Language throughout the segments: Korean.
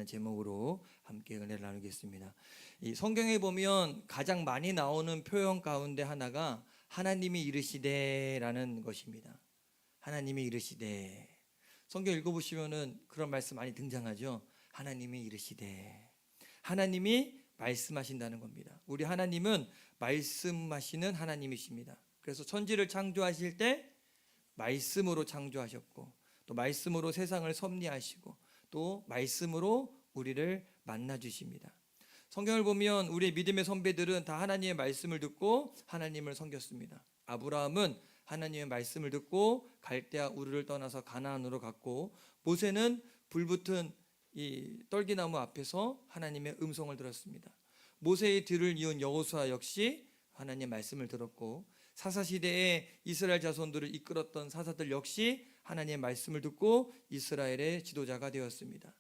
라는 제목으로 함께 은혜를 나누겠습니다. 이 성경에 보면 가장 많이 나오는 표현 가운데 하나가 하나님이 이르시되라는 것입니다. 하나님이 이르시되. 성경 읽어보시면은 그런 말씀 많이 등장하죠. 하나님이 이르시되. 하나님이 말씀하신다는 겁니다. 우리 하나님은 말씀하시는 하나님이십니다. 그래서 천지를 창조하실 때 말씀으로 창조하셨고, 또 말씀으로 세상을 섭리하시고, 또 말씀으로 우리를 만나 주십니다. 성경을 보면 우리의 믿음의 선배들은 다 하나님의 말씀을 듣고 하나님을 섬겼습니다. 아브라함은 하나님의 말씀을 듣고 갈대아 우르를 떠나서 가나안으로 갔고, 모세는 불붙은 이 떨기나무 앞에서 하나님의 음성을 들었습니다. 모세의 뒤를 이은 여호수아 역시 하나님의 말씀을 들었고, 사사시대에 이스라엘 자손들을 이끌었던 사사들 역시 하나님의 말씀을 듣고 이스라엘의 지도자가 되었습니다.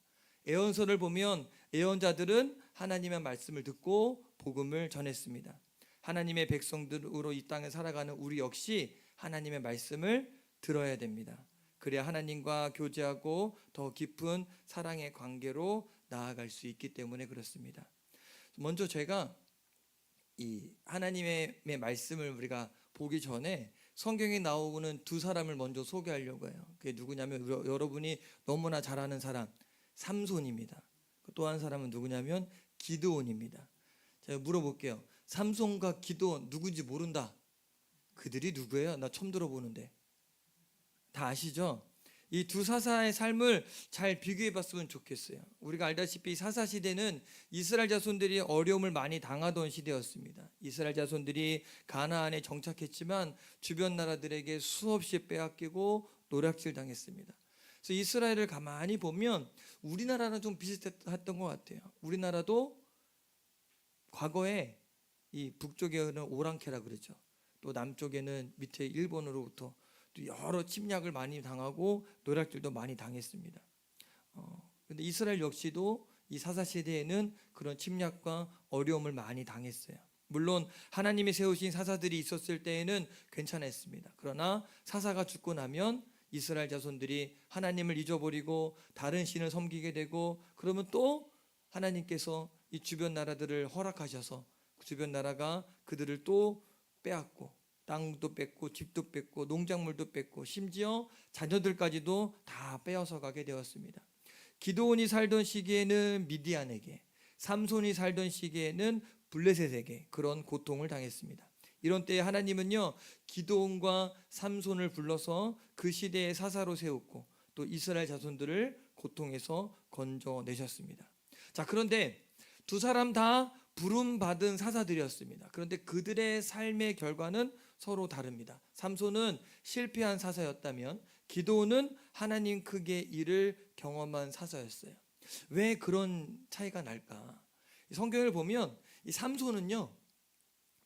예언서를 보면 예언자들은 하나님의 말씀을 듣고 복음을 전했습니다. 하나님의 백성들로 이 땅에 살아가는 우리 역시 하나님의 말씀을 들어야 됩니다. 그래야 하나님과 교제하고 더 깊은 사랑의 관계로 나아갈 수 있기 때문에 그렇습니다. 먼저 제가 이 하나님의 말씀을 우리가 보기 전에 성경에 나오는 두 사람을 먼저 소개하려고 해요. 그게 누구냐면 여러분이 너무나 잘 아는 사람, 삼손입니다. 또 한 사람은 누구냐면 기드온입니다. 제가 물어볼게요. 삼손과 기드온 누군지 모른다. 그들이 누구예요? 나 처음 들어보는데. 다 아시죠? 이 두 사사의 삶을 잘 비교해 봤으면 좋겠어요. 우리가 알다시피 사사시대는 이스라엘 자손들이 어려움을 많이 당하던 시대였습니다. 이스라엘 자손들이 가나안에 정착했지만 주변 나라들에게 수없이 빼앗기고 노략질 당했습니다. 그래서 이스라엘을 가만히 보면 우리나라랑 좀 비슷했던 것 같아요. 우리나라도 과거에 이 북쪽에는 오랑캐라 그러죠. 또 남쪽에는 밑에 일본으로부터 또 여러 침략을 많이 당하고 노략질도 많이 당했습니다. 근데 이스라엘 역시도 이 사사 시대에는 그런 침략과 어려움을 많이 당했어요. 물론 하나님이 세우신 사사들이 있었을 때에는 괜찮았습니다. 그러나 사사가 죽고 나면 이스라엘 자손들이 하나님을 잊어버리고 다른 신을 섬기게 되고, 그러면 또 하나님께서 이 주변 나라들을 허락하셔서 주변 나라가 그들을 또 빼앗고, 땅도 뺏고 집도 뺏고 농작물도 뺏고 심지어 자녀들까지도 다 빼앗아 가게 되었습니다. 기드온이 살던 시기에는 미디안에게, 삼손이 살던 시기에는 블레셋에게 그런 고통을 당했습니다. 이런 때에 하나님은요, 기드온과 삼손을 불러서 그 시대의 사사로 세웠고 또 이스라엘 자손들을 고통에서 건져내셨습니다. 자, 그런데 두 사람 다 부름받은 사사들이었습니다. 그런데 그들의 삶의 결과는 서로 다릅니다. 삼손은 실패한 사사였다면 기드온은 하나님 크게 일을 경험한 사사였어요. 왜 그런 차이가 날까? 성경을 보면 이 삼손은요,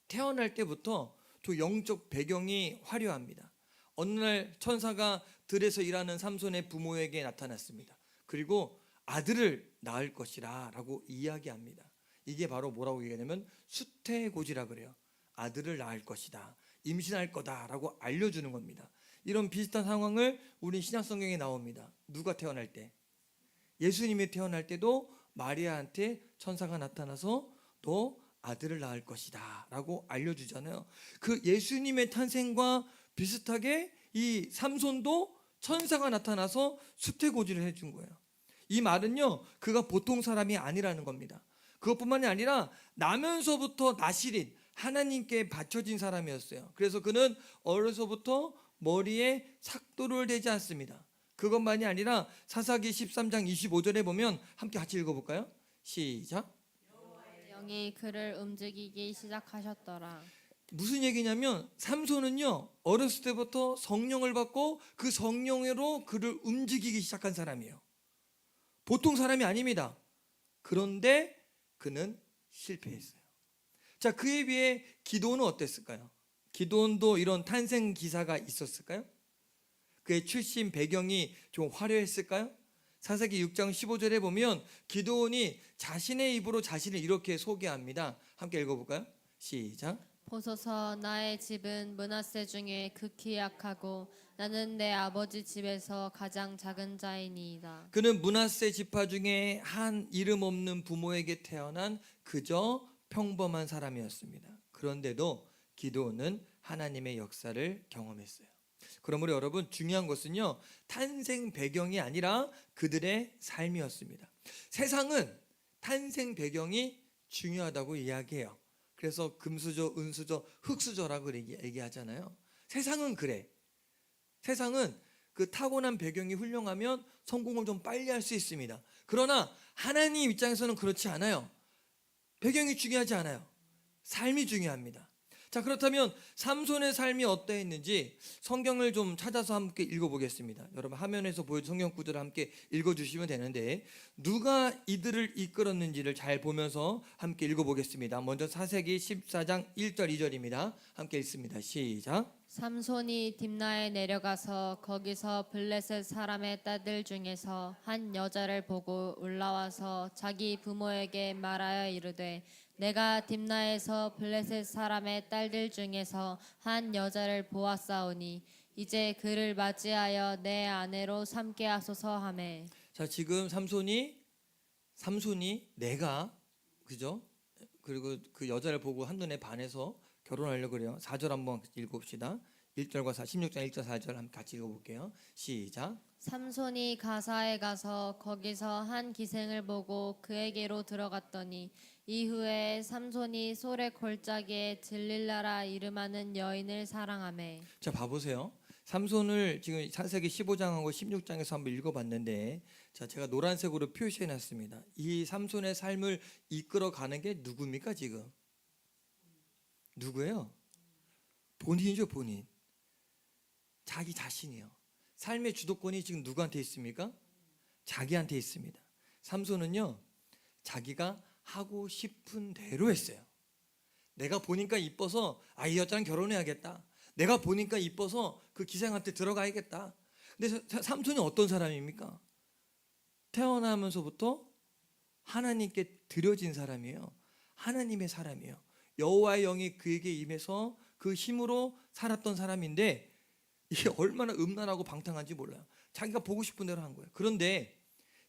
태어날 때부터 또 영적 배경이 화려합니다. 어느 날 천사가 들에서 일하는 삼손의 부모에게 나타났습니다. 그리고 아들을 낳을 것이라 라고 이야기합니다. 이게 바로 뭐라고 얘기하냐면 수태고지라 그래요. 아들을 낳을 것이다, 임신할 거다라고 알려주는 겁니다. 이런 비슷한 상황을 우리 신약성경에 나옵니다. 누가 태어날 때? 예수님이 태어날 때도 마리아한테 천사가 나타나서 너 아들을 낳을 것이다 라고 알려주잖아요. 그 예수님의 탄생과 비슷하게 이 삼손도 천사가 나타나서 수태고지를 해준 거예요. 이 말은요, 그가 보통 사람이 아니라는 겁니다. 그것뿐만이 아니라 나면서부터 나실인 하나님께 바쳐진 사람이었어요. 그래서 그는 어려서부터 머리에 삭도를 대지 않습니다. 그것만이 아니라 사사기 13장 25절에 보면 함께 같이 읽어볼까요? 시작. 영이 그를 움직이기 시작하셨더라. 무슨 얘기냐면 삼손은요, 어렸을 때부터 성령을 받고 그 성령으로 그를 움직이기 시작한 사람이에요. 보통 사람이 아닙니다. 그런데 그는 실패했어요. 자, 그에 비해 기드온은 어땠을까요? 기드온도 이런 탄생 기사가 있었을까요? 그의 출신 배경이 좀 화려했을까요? 사사기 6장 15절에 보면 기드온이 자신의 입으로 자신을 이렇게 소개합니다. 함께 읽어볼까요? 시작. 보소서, 나의 집은 므낫세 중에 극히 약하고 나는 내 아버지 집에서 가장 작은 자이니이다. 그는 므낫세 지파 중에 한 이름 없는 부모에게 태어난 그저 평범한 사람이었습니다. 그런데도 기드온은 하나님의 역사를 경험했어요. 그러므로 여러분, 중요한 것은요, 탄생 배경이 아니라 그들의 삶이었습니다. 세상은 탄생 배경이 중요하다고 이야기해요. 그래서 금수저, 은수저, 흙수저라고 얘기하잖아요. 세상은 그래. 세상은 그 타고난 배경이 훌륭하면 성공을 좀 빨리 할 수 있습니다. 그러나 하나님 입장에서는 그렇지 않아요. 배경이 중요하지 않아요. 삶이 중요합니다. 자, 그렇다면 삼손의 삶이 어떠했는지 성경을 좀 찾아서 함께 읽어보겠습니다. 여러분, 화면에서 보여준 성경 구절을 함께 읽어주시면 되는데, 누가 이들을 이끌었는지를 잘 보면서 함께 읽어보겠습니다. 먼저 사세기 14장 1절 2절입니다. 함께 읽습니다. 시작. 삼손이 딥나에 내려가서 거기서 블레셋 사람의 딸들 중에서 한 여자를 보고 올라와서 자기 부모에게 말하여 이르되, 내가 딥나에서 블레셋 사람의 딸들 중에서 한 여자를 보았사오니 이제 그를 맞이하여 내 아내로 삼게 하소서 하매. 자, 지금 삼손이 내가, 그죠? 그리고 그 여자를 보고 한눈에 반해서 결혼하려고 그래요. 4절 한번 읽어봅시다. 1절과 16장 1절 4절 한번 같이 읽어볼게요. 시작. 삼손이 가사에 가서 거기서 한 기생을 보고 그에게로 들어갔더니 이후에 삼손이 소래 골짜기에 들릴라라 이름하는 여인을 사랑하매. 자, 봐보세요. 삼손을 지금 창세기 15장하고 16장에서 한번 읽어봤는데, 자, 제가 노란색으로 표시해놨습니다. 이 삼손의 삶을 이끌어가는 게 누굽니까? 지금 누구예요? 본인이죠. 본인. 자기 자신이에요. 삶의 주도권이 지금 누구한테 있습니까? 자기한테 있습니다. 삼손은요, 자기가 하고 싶은 대로 했어요. 내가 보니까 이뻐서 이 여자랑 결혼해야겠다. 내가 보니까 이뻐서 그 기생한테 들어가야겠다. 근데 삼손이 어떤 사람입니까? 태어나면서부터 하나님께 드려진 사람이에요. 하나님의 사람이에요. 여호와의 영이 그에게 임해서 그 힘으로 살았던 사람인데, 이게 얼마나 음란하고 방탕한지 몰라요. 자기가 보고 싶은 대로 한 거예요. 그런데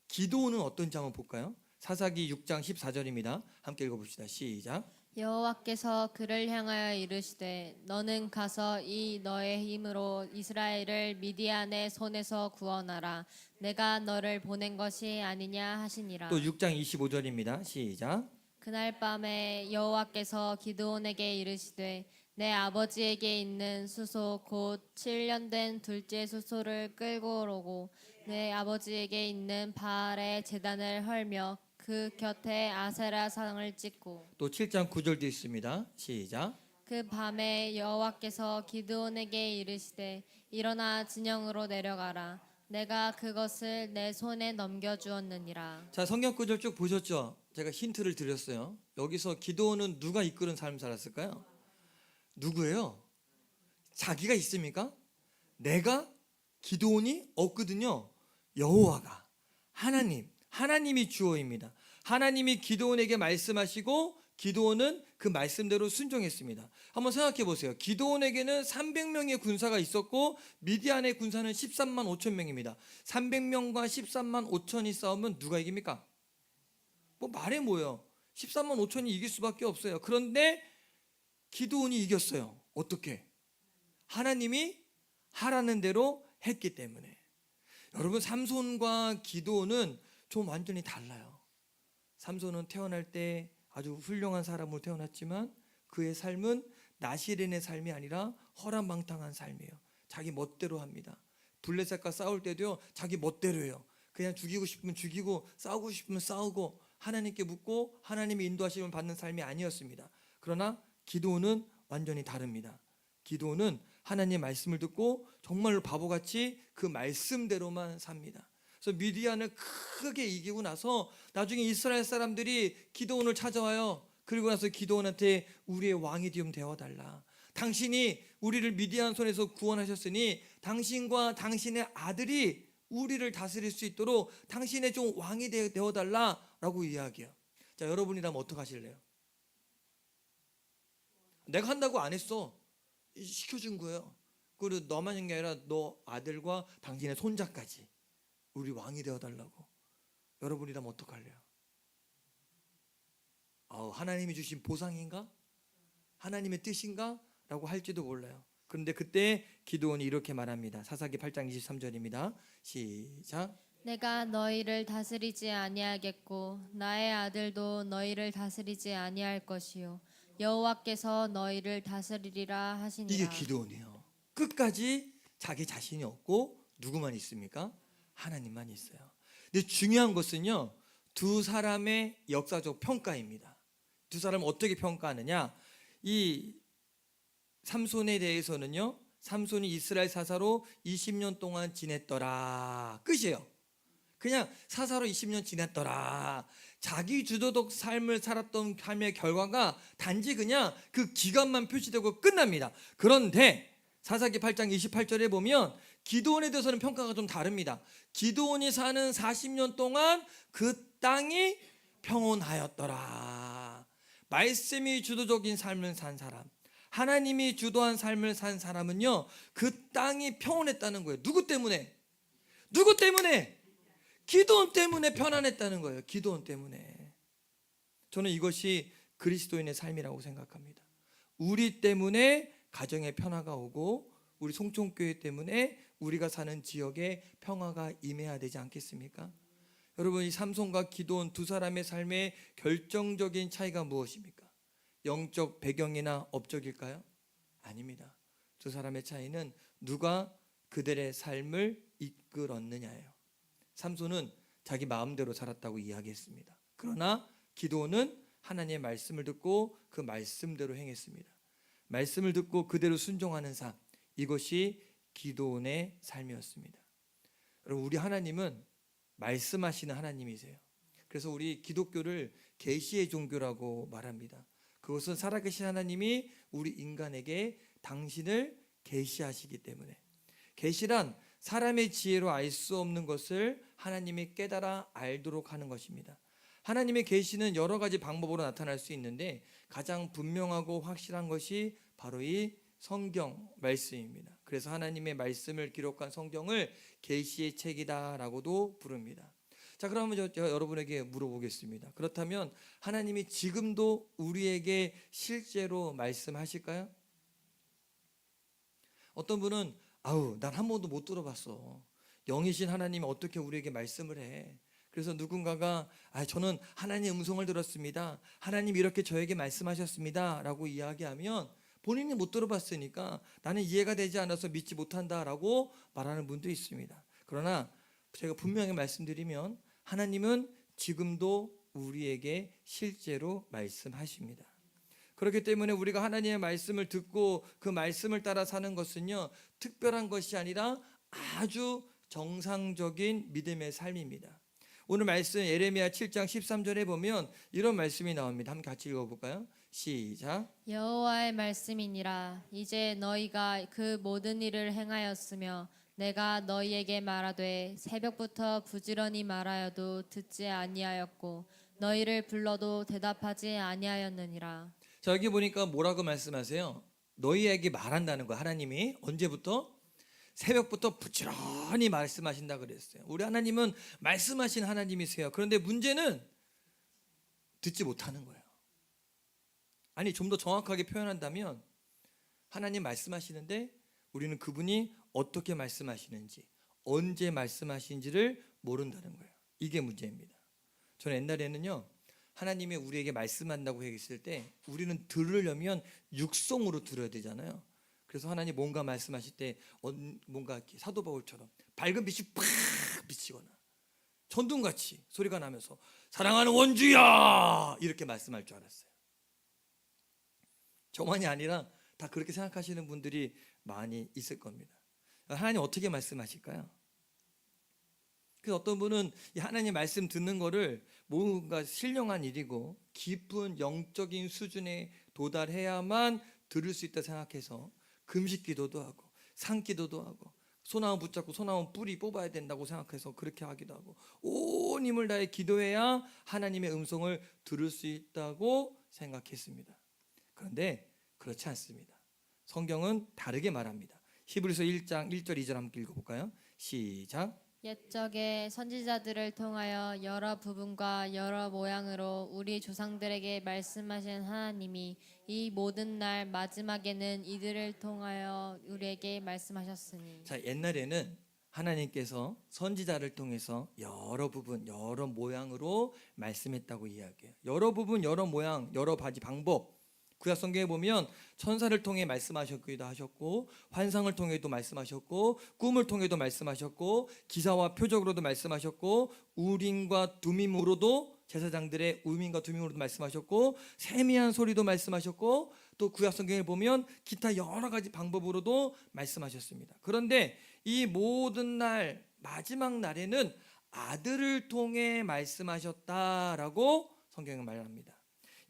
기드온은 어떤지 한번 볼까요? 사사기 6장 14절입니다. 함께 읽어봅시다. 시작. 여호와께서 그를 향하여 이르시되 너는 가서 이 너의 힘으로 이스라엘을 미디안의 손에서 구원하라. 내가 너를 보낸 것이 아니냐 하시니라. 또 6장 25절입니다. 시작. 그날 밤에 여호와께서 기드온에게 이르시되 내 아버지에게 있는 수소 곧 7년 된 둘째 수소를 끌고 오고 내 아버지에게 있는 바알의 제단을 헐며 그 곁에 아세라 상을 찍고. 또 7장 9절도 있습니다. 시작. 그 밤에 여호와께서 기드온에게 이르시되 일어나 진영으로 내려가라. 내가 그것을 내 손에 넘겨주었느니라. 자, 성경 구절 쭉 보셨죠? 제가 힌트를 드렸어요. 여기서 기드온은 누가 이끄는 삶을 살았을까요? 누구예요? 자기가 있습니까? 내가? 기드온이 없거든요. 여호와가, 하나님이 주어입니다. 하나님이 기드온에게 말씀하시고 기드온은 그 말씀대로 순종했습니다. 한번 생각해 보세요. 기드온에게는 300명의 군사가 있었고 미디안의 군사는 13만 5천 명입니다. 300명과 13만 5천이 싸우면 누가 이깁니까? 뭐 말해 뭐예요. 13만 5천이 이길 수밖에 없어요. 그런데 기드온이 이겼어요. 어떻게? 하나님이 하라는 대로 했기 때문에. 여러분, 삼손과 기드온은 좀 완전히 달라요. 삼손은 태어날 때 아주 훌륭한 사람으로 태어났지만 그의 삶은 나시린의 삶이 아니라 허랑방탕한 삶이에요. 자기 멋대로 합니다. 블레셋과 싸울 때도요, 자기 멋대로 해요. 그냥 죽이고 싶으면 죽이고 싸우고 싶으면 싸우고 하나님께 묻고 하나님의 인도하심을 받는 삶이 아니었습니다. 그러나 기드온은 완전히 다릅니다. 기드온은 하나님의 말씀을 듣고 정말로 바보같이 그 말씀대로만 삽니다. 그래서 미디안을 크게 이기고 나서 나중에 이스라엘 사람들이 기드온을 찾아와요. 그리고 나서 기드온한테 우리의 왕이 좀 되어달라. 당신이 우리를 미디안 손에서 구원하셨으니 당신과 당신의 아들이 우리를 다스릴 수 있도록 당신의 좀 왕이 되어달라라고 이야기해요. 자, 여러분이라면 어떻게 하실래요? 내가 한다고 안 했어. 시켜준 거예요. 그리고 너만 있는 게 아니라 너 아들과 당신의 손자까지 우리 왕이 되어달라고. 여러분이라면 어떡할래요? 하나님이 주신 보상인가? 하나님의 뜻인가? 라고 할지도 몰라요. 그런데 그때 기드온이 이렇게 말합니다. 사사기 8장 23절입니다. 시작. 내가 너희를 다스리지 아니하겠고 나의 아들도 너희를 다스리지 아니할 것이요 여호와께서 너희를 다스리리라 하시니라. 이게 기드온이에요. 끝까지 자기 자신이 없고 누구만 있습니까? 하나님만 있어요. 근데 중요한 것은요, 두 사람의 역사적 평가입니다. 두 사람을 어떻게 평가하느냐? 이 삼손에 대해서는요, 삼손이 이스라엘 사사로 20년 동안 지냈더라, 끝이에요. 그냥 사사로 20년 지냈더라. 자기 주도적 삶을 살았던 삶의 결과가 단지 그냥 그 기간만 표시되고 끝납니다. 그런데 사사기 8장 28절에 보면 기드온에 대해서는 평가가 좀 다릅니다. 기드온이 사는 40년 동안 그 땅이 평온하였더라. 말씀이 주도적인 삶을 산 사람, 하나님이 주도한 삶을 산 사람은요, 그 땅이 평온했다는 거예요. 누구 때문에? 누구 때문에? 기드온 때문에 편안했다는 거예요. 기드온 때문에. 저는 이것이 그리스도인의 삶이라고 생각합니다. 우리 때문에 가정에 평화가 오고 우리 송촌교회 때문에 우리가 사는 지역에 평화가 임해야 되지 않겠습니까? 여러분, 이 삼손과 기드온 두 사람의 삶의 결정적인 차이가 무엇입니까? 영적 배경이나 업적일까요? 아닙니다. 두 사람의 차이는 누가 그들의 삶을 이끌었느냐예요. 삼손은 자기 마음대로 살았다고 이야기했습니다. 그러나 기드온은 하나님의 말씀을 듣고 그 말씀대로 행했습니다. 말씀을 듣고 그대로 순종하는 삶, 이것이 기드온의 삶이었습니다. 여러분, 우리 하나님은 말씀하시는 하나님이세요. 그래서 우리 기독교를 계시의 종교라고 말합니다. 그것은 살아계신 하나님이 우리 인간에게 당신을 계시하시기 때문에, 계시란 사람의 지혜로 알 수 없는 것을 하나님이 깨달아 알도록 하는 것입니다. 하나님의 계시는 여러 가지 방법으로 나타날 수 있는데 가장 분명하고 확실한 것이 바로 이 성경 말씀입니다. 그래서 하나님의 말씀을 기록한 성경을 계시의 책이다라고도 부릅니다. 자, 그러면 제가 여러분에게 물어보겠습니다. 그렇다면 하나님이 지금도 우리에게 실제로 말씀하실까요? 어떤 분은 난 한 번도 못 들어봤어. 영이신 하나님이 어떻게 우리에게 말씀을 해? 그래서 누군가가 저는 하나님의 음성을 들었습니다. 하나님이 이렇게 저에게 말씀하셨습니다 라고 이야기하면 본인이 못 들어봤으니까 나는 이해가 되지 않아서 믿지 못한다라고 말하는 분도 있습니다. 그러나 제가 분명히 말씀드리면 하나님은 지금도 우리에게 실제로 말씀하십니다. 그렇기 때문에 우리가 하나님의 말씀을 듣고 그 말씀을 따라 사는 것은요, 특별한 것이 아니라 아주 정상적인 믿음의 삶입니다. 오늘 말씀 예레미야 7장 13절에 보면 이런 말씀이 나옵니다. 한번 같이 읽어볼까요? 시작. 여호와의 말씀이니라. 이제 너희가 그 모든 일을 행하였으며 내가 너희에게 말하되 새벽부터 부지런히 말하여도 듣지 아니하였고 너희를 불러도 대답하지 아니하였느니라. 자, 여기 보니까 뭐라고 말씀하세요? 너희에게 말한다는 거야. 하나님이 언제부터? 새벽부터 부지런히 말씀하신다 그랬어요. 우리 하나님은 말씀하신 하나님이세요. 그런데 문제는 듣지 못하는 거예요. 아니, 좀 더 정확하게 표현한다면 하나님 말씀하시는데 우리는 그분이 어떻게 말씀하시는지, 언제 말씀하시는지를 모른다는 거예요. 이게 문제입니다. 저는 옛날에는요, 하나님이 우리에게 말씀한다고 했을 때 우리는 들으려면 육성으로 들어야 되잖아요. 그래서 하나님 뭔가 말씀하실 때 뭔가 이렇게 사도 바울처럼 밝은 빛이 팍 비치거나 전둥같이 소리가 나면서 사랑하는 원주야 이렇게 말씀할 줄 알았어요. 저만이 아니라 다 그렇게 생각하시는 분들이 많이 있을 겁니다. 하나님 어떻게 말씀하실까요? 그래서 어떤 분은 이 하나님 말씀 듣는 거를 뭔가 신령한 일이고 깊은 영적인 수준에 도달해야만 들을 수 있다 생각해서 금식 기도도 하고 산기도도 하고 소나무 붙잡고 소나무 뿌리 뽑아야 된다고 생각해서 그렇게 하기도 하고 온 힘을 다해 기도해야 하나님의 음성을 들을 수 있다고 생각했습니다. 그런데 그렇지 않습니다. 성경은 다르게 말합니다. 히브리서 1장 1절 2절 함께 읽어볼까요? 시작. 옛적에 선지자들을 통하여 여러 부분과 여러 모양으로 우리 조상들에게 말씀하신 하나님이 이 모든 날 마지막에는 이들을 통하여 우리에게 말씀하셨으니. 자, 옛날에는 하나님께서 선지자를 통해서 여러 부분, 여러 모양으로 말씀했다고 이야기해요. 여러 부분, 여러 모양, 여러 가지 방법. 구약 성경에 보면 천사를 통해 말씀하셨기도 하셨고, 환상을 통해도 말씀하셨고, 꿈을 통해도 말씀하셨고, 기사와 표적으로도 말씀하셨고, 우림과 두밈으로도 제사장들의 우림과 두밈으로도 말씀하셨고, 세미한 소리도 말씀하셨고, 또 구약 성경에 보면 기타 여러 가지 방법으로도 말씀하셨습니다. 그런데 이 모든 날 마지막 날에는 아들을 통해 말씀하셨다라고 성경은 말합니다.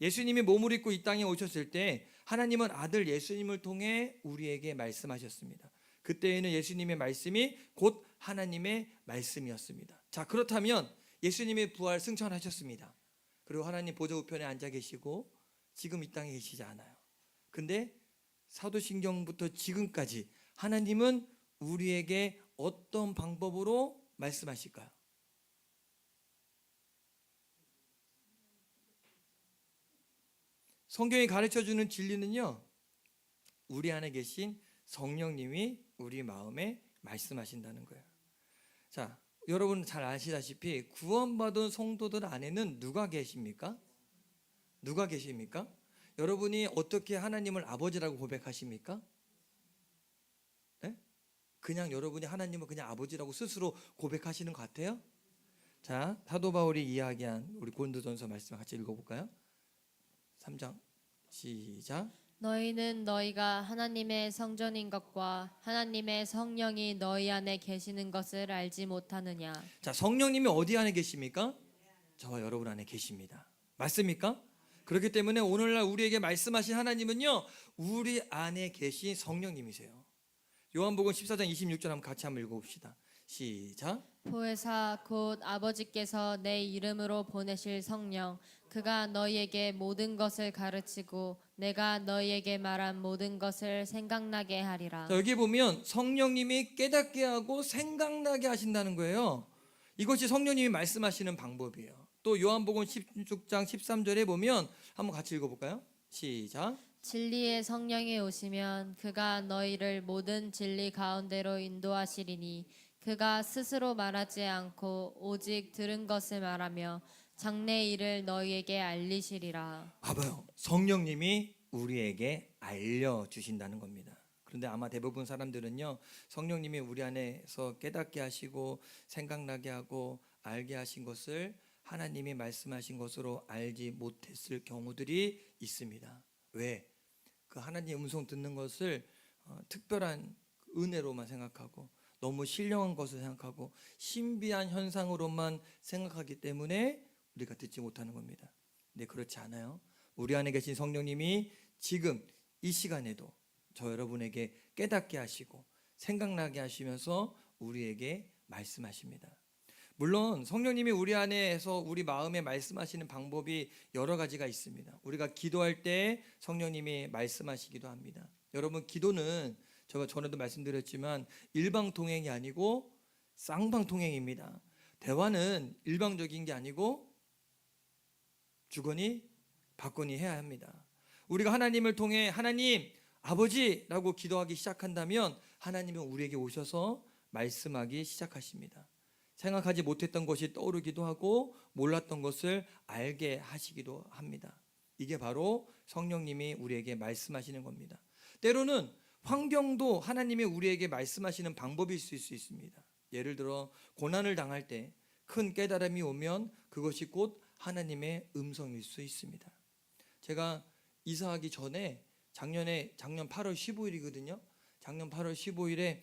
예수님이 몸을 입고 이 땅에 오셨을 때 하나님은 아들 예수님을 통해 우리에게 말씀하셨습니다. 그때에는 예수님의 말씀이 곧 하나님의 말씀이었습니다. 자, 그렇다면 예수님의 부활 승천하셨습니다. 그리고 하나님 보좌 우편에 앉아 계시고 지금 이 땅에 계시지 않아요. 근데 사도신경부터 지금까지 하나님은 우리에게 어떤 방법으로 말씀하실까요? 성경이 가르쳐주는 진리는요, 우리 안에 계신 성령님이 우리 마음에 말씀하신다는 거예요. 자, 여러분 잘 아시다시피 구원받은 성도들 안에는 누가 계십니까? 누가 계십니까? 여러분이 어떻게 하나님을 아버지라고 고백하십니까? 네? 그냥 여러분이 하나님을 그냥 아버지라고 스스로 고백하시는 것 같아요? 자, 사도 바울이 이야기한 우리 고린도전서 말씀 같이 읽어볼까요? 3장 시작. 너희는 너희가 하나님의 성전인 것과 하나님의 성령이 너희 안에 계시는 것을 알지 못하느냐. 자, 성령님이 어디 안에 계십니까? 저와 여러분 안에 계십니다. 맞습니까? 그렇기 때문에 오늘날 우리에게 말씀하신 하나님은요, 우리 안에 계신 성령님이세요. 요한복음 14장 26절 같이 한번 읽어봅시다. 시작. 보혜사 곧 아버지께서 내 이름으로 보내실 성령 그가 너희에게 모든 것을 가르치고 내가 너희에게 말한 모든 것을 생각나게 하리라. 자, 여기 보면 성령님이 깨닫게 하고 생각나게 하신다는 거예요. 이것이 성령님이 말씀하시는 방법이에요. 또 요한복음 16장 13절에 보면 한번 같이 읽어볼까요? 시작. 진리의 성령이 오시면 그가 너희를 모든 진리 가운데로 인도하시리니 그가 스스로 말하지 않고 오직 들은 것을 말하며 장래 일을 너희에게 알리시리라. 봐봐요. 성령님이 우리에게 알려주신다는 겁니다. 그런데 아마 대부분 사람들은요, 성령님이 우리 안에서 깨닫게 하시고 생각나게 하고 알게 하신 것을 하나님이 말씀하신 것으로 알지 못했을 경우들이 있습니다. 왜? 그 하나님의 음성 듣는 것을 특별한 은혜로만 생각하고 너무 신령한 것을 생각하고 신비한 현상으로만 생각하기 때문에 우리가 듣지 못하는 겁니다. 근데 그렇지 않아요. 우리 안에 계신 성령님이 지금 이 시간에도 저 여러분에게 깨닫게 하시고 생각나게 하시면서 우리에게 말씀하십니다. 물론 성령님이 우리 안에서 우리 마음에 말씀하시는 방법이 여러 가지가 있습니다. 우리가 기도할 때 성령님이 말씀하시기도 합니다. 여러분, 기도는 제가 전에도 말씀드렸지만 일방통행이 아니고 쌍방통행입니다. 대화는 일방적인 게 아니고 주거니 받거니 해야 합니다. 우리가 하나님을 통해 하나님 아버지라고 기도하기 시작한다면 하나님은 우리에게 오셔서 말씀하기 시작하십니다. 생각하지 못했던 것이 떠오르기도 하고 몰랐던 것을 알게 하시기도 합니다. 이게 바로 성령님이 우리에게 말씀하시는 겁니다. 때로는 환경도 하나님이 우리에게 말씀하시는 방법일 수 있습니다. 예를 들어 고난을 당할 때 큰 깨달음이 오면 그것이 곧 하나님의 음성일 수 있습니다. 제가 이사하기 전에 작년 8월 15일이거든요. 작년 8월 15일에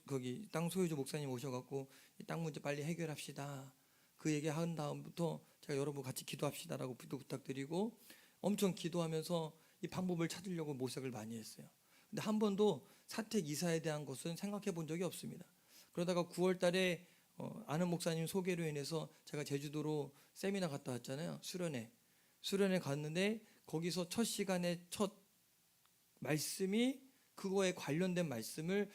거기 땅 소유주 목사님 오셔갖고 이 땅 문제 빨리 해결합시다. 그 얘기 한 다음부터 제가 여러분 같이 기도합시다라고 부탁드리고 엄청 기도하면서 이 방법을 찾으려고 모색을 많이 했어요. 근데 한 번도 사택 이사에 대한 것은 생각해 본 적이 없습니다. 그러다가 9월 달에 아는 목사님 소개로 인해서 제가 제주도로 세미나 갔다 왔잖아요. 수련회 갔는데 거기서 첫 시간에 첫 말씀이 그거에 관련된 말씀을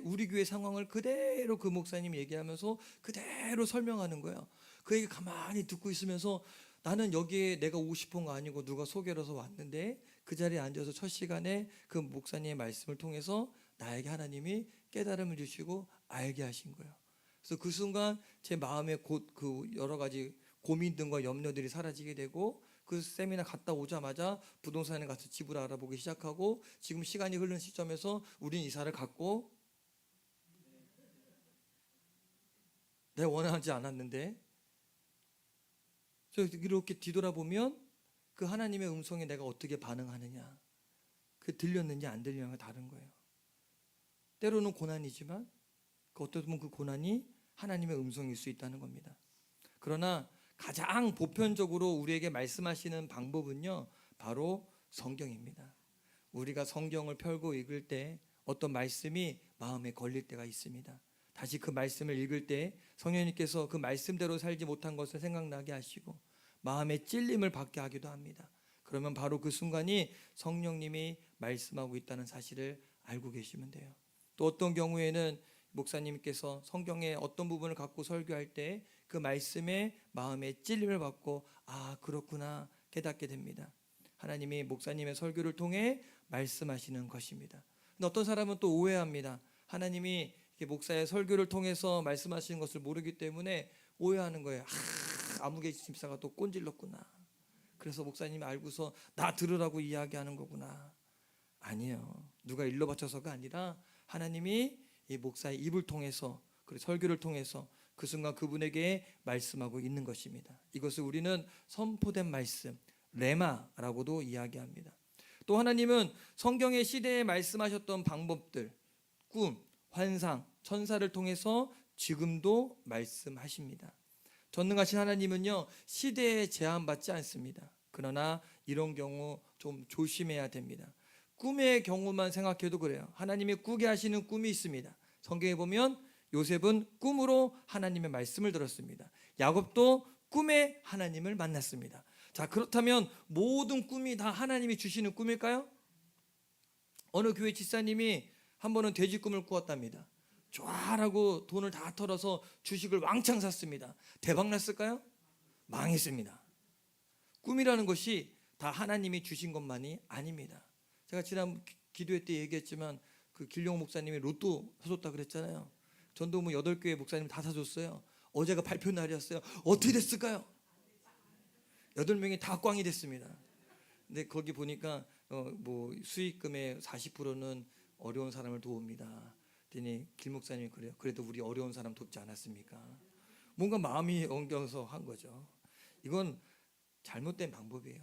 우리 교회 상황을 그대로 그 목사님이 얘기하면서 그대로 설명하는 거예요. 그 얘기 가만히 듣고 있으면서 나는 여기에 내가 오고 싶은 거 아니고 누가 소개로서 왔는데 그 자리에 앉아서 첫 시간에 그 목사님의 말씀을 통해서 나에게 하나님이 깨달음을 주시고 알게 하신 거예요. 그래서 그 순간 제 마음에 곧 그 여러 가지 고민들과 염려들이 사라지게 되고 그 세미나 갔다 오자마자 부동산에 가서 집을 알아보기 시작하고 지금 시간이 흐르는 시점에서 우리는 이사를 갔고 내가 원하지 않았는데 이렇게 뒤돌아보면 그 하나님의 음성에 내가 어떻게 반응하느냐, 그 들렸는지 안 들렸느냐가 다른 거예요. 때로는 고난이지만 어떻게 보면 그 고난이 하나님의 음성일 수 있다는 겁니다. 그러나 가장 보편적으로 우리에게 말씀하시는 방법은요, 바로 성경입니다. 우리가 성경을 펼고 읽을 때 어떤 말씀이 마음에 걸릴 때가 있습니다. 다시 그 말씀을 읽을 때 성령님께서 그 말씀대로 살지 못한 것을 생각나게 하시고 마음의 찔림을 받게 하기도 합니다. 그러면 바로 그 순간이 성령님이 말씀하고 있다는 사실을 알고 계시면 돼요. 또 어떤 경우에는 목사님께서 성경의 어떤 부분을 갖고 설교할 때 그 말씀에 마음의 찔림을 받고 아 그렇구나 깨닫게 됩니다. 하나님이 목사님의 설교를 통해 말씀하시는 것입니다. 근데 어떤 사람은 또 오해합니다. 하나님이 목사의 설교를 통해서 말씀하시는 것을 모르기 때문에 오해하는 거예요. 아무개 집사가 또 꼰질렀구나. 그래서 목사님이 알고서 나 들으라고 이야기하는 거구나. 아니에요. 누가 일러 바쳐서가 아니라 하나님이 이 목사의 입을 통해서 그리고 설교를 통해서 그 순간 그분에게 말씀하고 있는 것입니다. 이것을 우리는 선포된 말씀, 레마라고도 이야기합니다. 또 하나님은 성경의 시대에 말씀하셨던 방법들, 꿈, 환상, 천사를 통해서 지금도 말씀하십니다. 전능하신 하나님은요 시대에 제한받지 않습니다. 그러나 이런 경우 좀 조심해야 됩니다. 꿈의 경우만 생각해도 그래요. 하나님이 꾸게 하시는 꿈이 있습니다. 성경에 보면 요셉은 꿈으로 하나님의 말씀을 들었습니다. 야곱도 꿈에 하나님을 만났습니다. 자, 그렇다면 모든 꿈이 다 하나님이 주시는 꿈일까요? 어느 교회 집사님이 한 번은 돼지 꿈을 꾸었답니다. 쫙하고 돈을 다 털어서 주식을 왕창 샀습니다. 대박 났을까요? 망했습니다. 꿈이라는 것이 다 하나님이 주신 것만이 아닙니다. 제가 지난 기도회 때 얘기했지만 그 길용 목사님이 로또 사줬다 그랬잖아요. 전도부 8교회 목사님 다 사줬어요. 어제가 발표 날이었어요. 어떻게 됐을까요? 8명이 다 꽝이 됐습니다. 근데 거기 보니까 뭐 수익금의 40%는 어려운 사람을 도웁니다. 그랬더니 길 목사님이 그래요. 그래도 우리 어려운 사람 돕지 않았습니까? 뭔가 마음이 엉겨서 한 거죠. 이건 잘못된 방법이에요.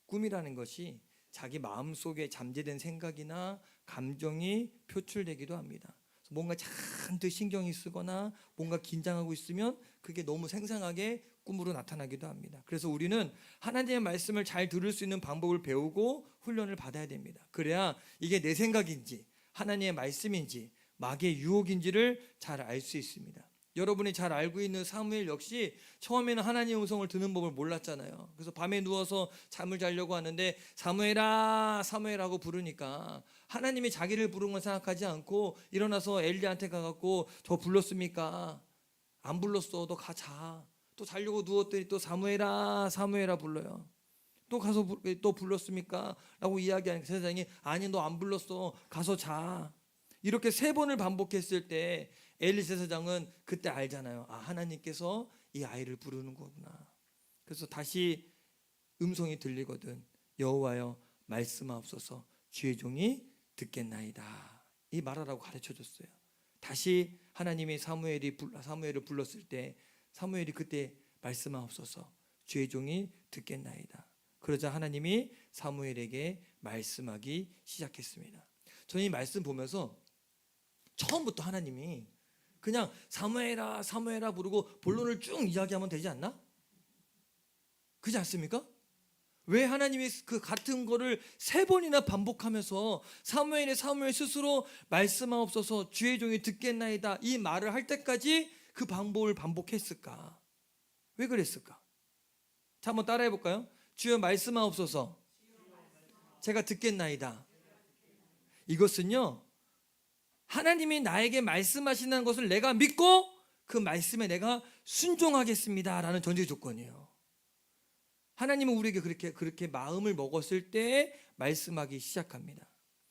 꿈이라는 것이 자기 마음속에 잠재된 생각이나 감정이 표출되기도 합니다. 뭔가 잔뜩 신경이 쓰거나 뭔가 긴장하고 있으면 그게 너무 생생하게 꿈으로 나타나기도 합니다. 그래서 우리는 하나님의 말씀을 잘 들을 수 있는 방법을 배우고 훈련을 받아야 됩니다. 그래야 이게 내 생각인지 하나님의 말씀인지 마귀의 유혹인지를 잘 알 수 있습니다. 여러분이 잘 알고 있는 사무엘 역시 처음에는 하나님의 음성을 듣는 법을 몰랐잖아요. 그래서 밤에 누워서 잠을 자려고 하는데 사무엘아 사무엘하고 부르니까 하나님이 자기를 부른 건 생각하지 않고 일어나서 엘리한테 가갖고 저 불렀습니까? 안 불렀어. 너 가 자. 또 자려고 누웠더니 또 사무엘아 사무엘아 불러요. 또 가서 또 불렀습니까? 라고 이야기하니까 세상이 아니 너 안 불렀어. 가서 자. 이렇게 3번을 반복했을 때 엘리 제사장은 그때 알잖아요. 아 하나님께서 이 아이를 부르는 거구나. 그래서 다시 음성이 들리거든. 여호와여 말씀하옵소서 주의 종이 듣겠나이다. 이 말하라고 가르쳐줬어요. 다시 하나님이 사무엘을 불렀을 때 사무엘이 그때 말씀하옵소서 주의 종이 듣겠나이다. 그러자 하나님이 사무엘에게 말씀하기 시작했습니다. 저는 이 말씀 보면서 처음부터 하나님이 그냥 사무엘아 사무엘아 부르고 본론을 쭉 이야기하면 되지 않나? 그렇지 않습니까? 왜 하나님이 그 같은 거를 3번이나 반복하면서 사무엘 스스로 말씀하옵소서 주의 종이 듣겠나이다 이 말을 할 때까지 그 방법을 반복했을까? 왜 그랬을까? 자 한번 따라해 볼까요? 주여 말씀하옵소서 제가 듣겠나이다. 이것은요, 하나님이 나에게 말씀하신다는 것을 내가 믿고 그 말씀에 내가 순종하겠습니다라는 전제 조건이에요. 하나님은 우리에게 그렇게 마음을 먹었을 때 말씀하기 시작합니다.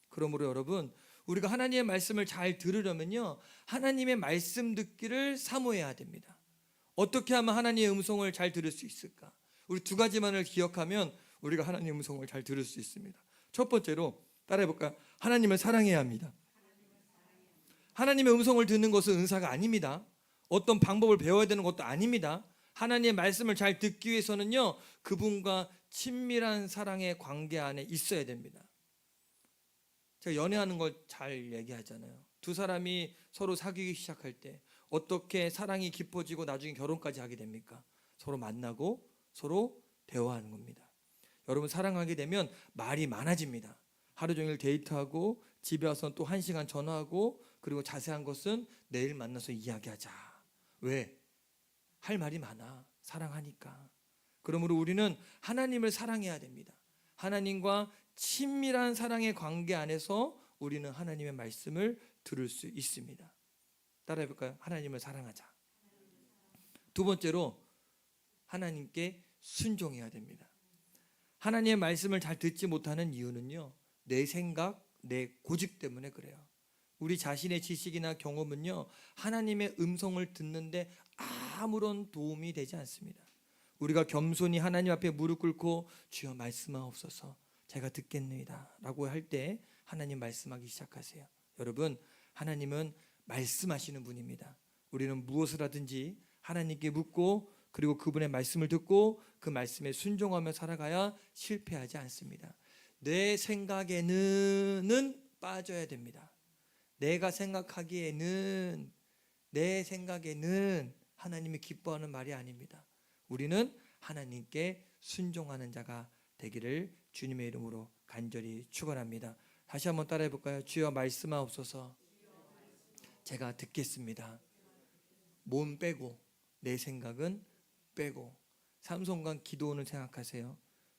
그러므로 여러분, 우리가 하나님의 말씀을 잘 들으려면요, 하나님의 말씀 듣기를 사모해야 됩니다. 어떻게 하면 하나님의 음성을 잘 들을 수 있을까? 우리 두 가지만을 기억하면 우리가 하나님의 음성을 잘 들을 수 있습니다. 첫 번째로 따라해볼까요? 하나님을 사랑해야 합니다. 하나님의 음성을 듣는 것은 은사가 아닙니다. 어떤 방법을 배워야 되는 것도 아닙니다. 하나님의 말씀을 잘 듣기 위해서는요, 그분과 친밀한 사랑의 관계 안에 있어야 됩니다. 제가 연애하는 걸 잘 얘기하잖아요. 두 사람이 서로 사귀기 시작할 때 어떻게 사랑이 깊어지고 나중에 결혼까지 하게 됩니까? 서로 만나고 서로 대화하는 겁니다. 여러분, 사랑하게 되면 말이 많아집니다. 하루 종일 데이트하고 집에 와서 또 1시간 전화하고, 그리고 자세한 것은 내일 만나서 이야기하자. 왜? 할 말이 많아. 사랑하니까. 그러므로 우리는 하나님을 사랑해야 됩니다. 하나님과 친밀한 사랑의 관계 안에서 우리는 하나님의 말씀을 들을 수 있습니다. 따라해볼까요? 하나님을 사랑하자. 두 번째로 하나님께 순종해야 됩니다. 하나님의 말씀을 잘 듣지 못하는 이유는요, 내 생각, 내 고집 때문에 그래요. 우리 자신의 지식이나 경험은요, 하나님의 음성을 듣는데 아무런 도움이 되지 않습니다. 우리가 겸손히 하나님 앞에 무릎 꿇고 주여 말씀하옵소서, 제가 듣겠습니다 라고 할 때 하나님 말씀하기 시작하세요. 여러분, 하나님은 말씀하시는 분입니다. 우리는 무엇을 하든지 하나님께 묻고, 그리고 그분의 말씀을 듣고 그 말씀에 순종하며 살아가야 실패하지 않습니다. 내 생각에는 빠져야 됩니다. 내가 생각하기에는, 내 생각에는 하나님이 기뻐하는 말이 아닙니다. 우리는 하나님께 순종하는 자가 되기를 주님의 이름으로 간절히 축원합니다. 다시 한번 따라해 볼까요? 주여 말씀하옵소서, 제가 듣겠습니다. 몸 빼고, 내 생각은 빼고. 삼손과 기도원을 생각하세요.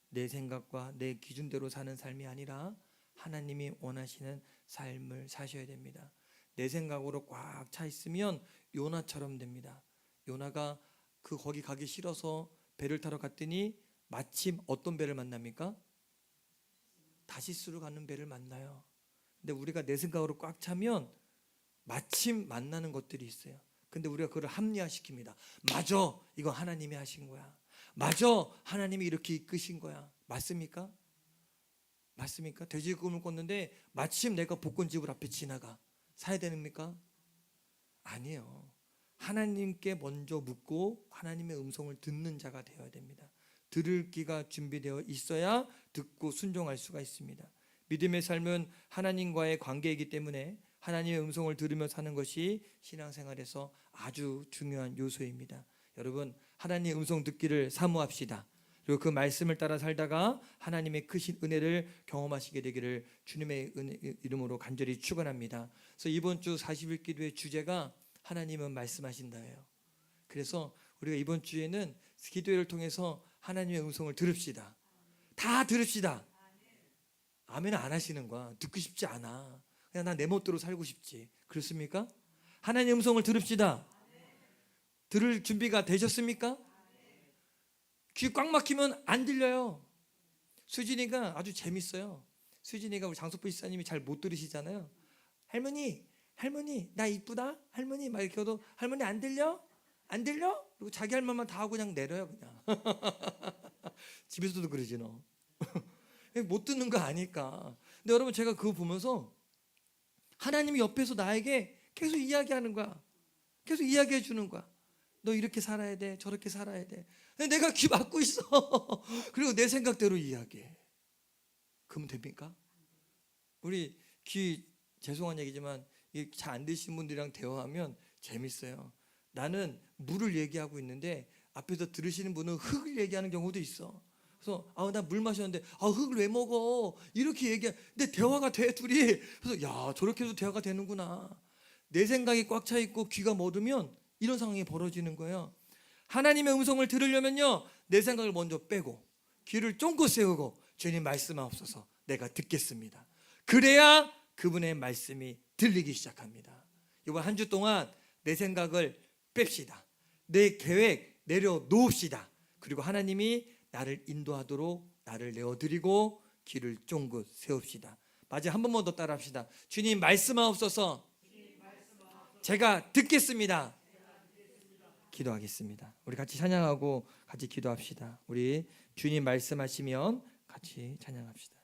내 생각과 내 기준대로 사는 삶이 아니라 하나님이 원하시는 삶을 사셔야 됩니다. 내 생각으로 꽉 차 있으면 요나처럼 됩니다. 요나가 거기 가기 싫어서 배를 타러 갔더니 마침 어떤 배를 만납니까? 다시스로 가는 배를 만나요. 근데 우리가 내 생각으로 꽉 차면 마침 만나는 것들이 있어요. 근데 우리가 그걸 합리화시킵니다. 맞아, 이거 하나님이 하신 거야. 맞아, 하나님이 이렇게 이끄신 거야. 맞습니까? 맞습니까? 돼지 꿈을 꿨는데 마침 내가 복권집을 앞에 지나가. 사야 됩니까? 아니에요. 하나님께 먼저 묻고 하나님의 음성을 듣는 자가 되어야 됩니다. 들을 귀가 준비되어 있어야 듣고 순종할 수가 있습니다. 믿음의 삶은 하나님과의 관계이기 때문에 하나님의 음성을 들으며 사는 것이 신앙생활에서 아주 중요한 요소입니다. 여러분, 하나님의 음성 듣기를 사모합시다. 그리고 그 말씀을 따라 살다가 하나님의 크신 은혜를 경험하시게 되기를 주님의 이름으로 간절히 축원합니다. 그래서 이번 주 40일 기도의 주제가 하나님은 말씀하신다예요. 그래서 우리가 이번 주에는 기도회를 통해서 하나님의 음성을 들읍시다. 다 들읍시다. 아멘 안 하시는 거야. 듣고 싶지 않아. 그냥 나 내 멋대로 살고 싶지. 그렇습니까? 하나님의 음성을 들읍시다. 들을 준비가 되셨습니까? 귀 꽉 막히면 안 들려요. 수진이가 아주 재밌어요. 수진이가 우리 장석부 집사님이 잘 못 들으시잖아요. 할머니 나 이쁘다? 할머니 막 이렇게 해도 할머니 안 들려? 안 들려? 그리고 자기 할 말만 다 하고 그냥 내려요. 그냥 집에서도 그러지 너. 못 듣는 거 아니까. 근데 여러분, 제가 그거 보면서 하나님이 옆에서 나에게 계속 이야기하는 거야. 계속 이야기해 주는 거야. 너 이렇게 살아야 돼, 저렇게 살아야 돼. 근데 내가 귀 막고 있어. 그리고 내 생각대로 이야기해. 그러면 됩니까? 우리 죄송한 얘기지만 잘 안 되시는 분들이랑 대화하면 재밌어요. 나는 물을 얘기하고 있는데 앞에서 들으시는 분은 흙을 얘기하는 경우도 있어. 그래서 나 물 마셨는데 흙을 왜 먹어? 이렇게 얘기해. 근데 대화가 돼, 둘이. 그래서 야, 저렇게 해도 대화가 되는구나. 내 생각이 꽉 차 있고 귀가 멎으면 이런 상황이 벌어지는 거예요. 하나님의 음성을 들으려면요, 내 생각을 먼저 빼고 귀를 쫑긋 세우고 주님 말씀하옵소서, 내가 듣겠습니다. 그래야 그분의 말씀이 들리기 시작합니다. 이번 한 주 동안 내 생각을 뺍시다. 내 계획 내려놓읍시다. 그리고 하나님이 나를 인도하도록 나를 내어드리고 길을 쫑긋 세웁시다. 마지막 한 번만 더 따라합시다. 주님 말씀하옵소서. 제가 듣겠습니다. 기도하겠습니다. 우리 같이 찬양하고 같이 기도합시다. 우리 주님 말씀하시면 같이 찬양합시다.